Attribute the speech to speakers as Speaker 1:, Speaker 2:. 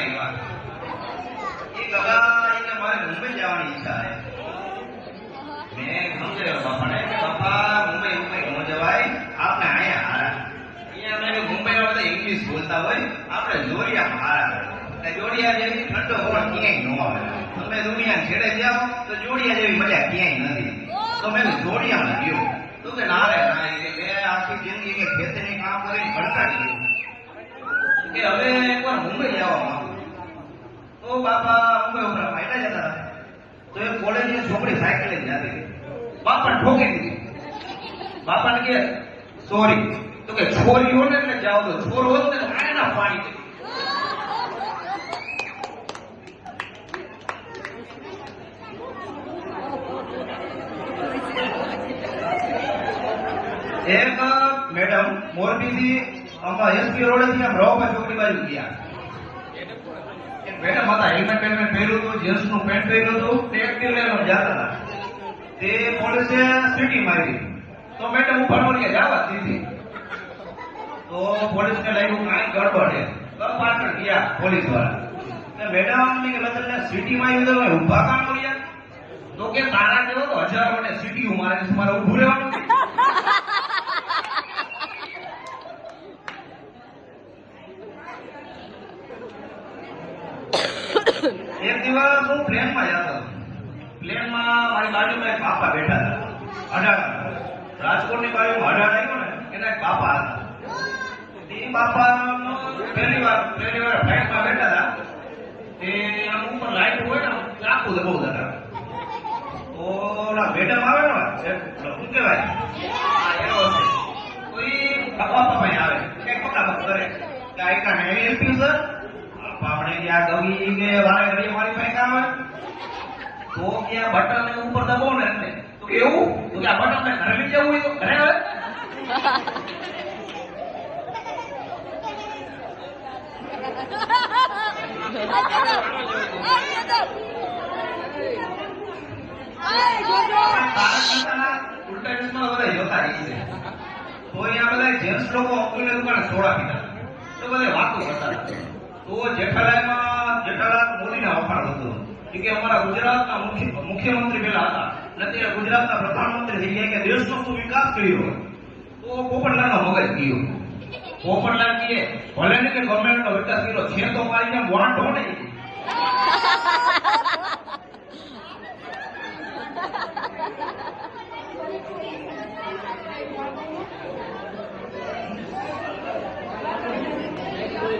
Speaker 1: ઘણી વાત એ ગગા એને મારે મુંબઈ જવાની ઈચ્છા છે મેં સમજાવ્યો બાપાને કે બાપા મુંબઈ ન જવાય આપણે અહીંયા હારા અહીંયા મેં મુંબઈમાં બધા ઇંગ્લિશ બોલતા હોય આપણે જોડિયામાં હારા જોડિયા જેવી ઠંડો હોળ ક્યાંય ન આવે તમે દુનિયા છેડે જાઓ તો જોડિયા જેવી મજા ક્યાંય નથી તો મેં જોડિયામાં ગયો તો કે ના રે ના મેં આખી જિંદગી કે ખેતીની કામ કરીને કંટાળી ગયો કે હવે એકવાર મુંબઈ જવા માંગુ તો બાપા મુંબઈ ઉપર ફાયદા જતા હતા તો એ કોલેજની છોકરી સાયકલ લઈને જતી બાપાને ઠોકી દીધી બાપાને કે સોરી તો કે છોરી હોય ને એટલે જાઓ તો છોરો હોત ને આને ના પાણી દે એક મેડમ મોરબીથી એસપી રોડ થી આમ રોપા ચોકડી બાજુ ગયા એક મેડમ હતા હેલ્મેટ પહેર્યું હતું જીન્સ નું પેન્ટ પહેર્યું હતું તે એક્ટિવ લઈને જતા હતા તે પોલીસે સીટી મારી તો મેડમ ઉપર બોલી જવા દીધી તો પોલીસને લાગ્યું કાંઈ ગડબડ છે તો પાછળ ગયા પોલીસ વાળા મેડમ ની કે તમને સીટી મારી તો ઉભા કામ કર્યા તો કે તારા જેવો તો હજારો ને સીટી મારે તમારે ઉભું રહેવાનું એક દિવસ હું પ્લેનમાં જતો પ્લેનમાં મારી બાજુમાં એક બાપા બેઠા હતા અઢાડા રાજકોટની બાજુમાં અઢાડા આવ્યો ને એના એક બાપા હતા એ બાપા પહેલી વાર ફ્લાઇટમાં બેઠા હતા તે આમ ઉપર લાઈટ હોય ને આખું બહુ હતા તો મેડમ આવે ને શું કહેવાય એનો હશે તો એ બાપા ભાઈ આવે કઈક પકડાપક કરે કે આ એટલા હેવી એમપી સર આપણે ત્યાં ગવી કે વારે ઘડી મારી પાસે કામ હોય તો કે આ બટન ઉપર દબાવો ને એટલે તો એવું તો કે આ બટન ને ઘરે લઈ જવું હોય તો ઘરે આવે ઉલટા ચશ્મા બધા જોતા રહી છે તો અહીંયા બધા જેન્ટ્સ લોકો અંકુલની દુકાને સોડા પીતા તો બધા વાતો કરતા તો જેઠાલાલ મોદીના વખાણ હતું કે અમારા ગુજરાતના મુખ્યમંત્રી પેલા હતા અત્યારે ગુજરાતના પ્રધાનમંત્રી થઈ ગયા કે દેશનો શું વિકાસ કર્યો તો પોપટલાલનો મગજ ગયો પોપટલાલ કહે ભલે ને કે ગવર્મેન્ટનો વિકાસ કર્યો છે તો મારી જેમ વાંધો નહીં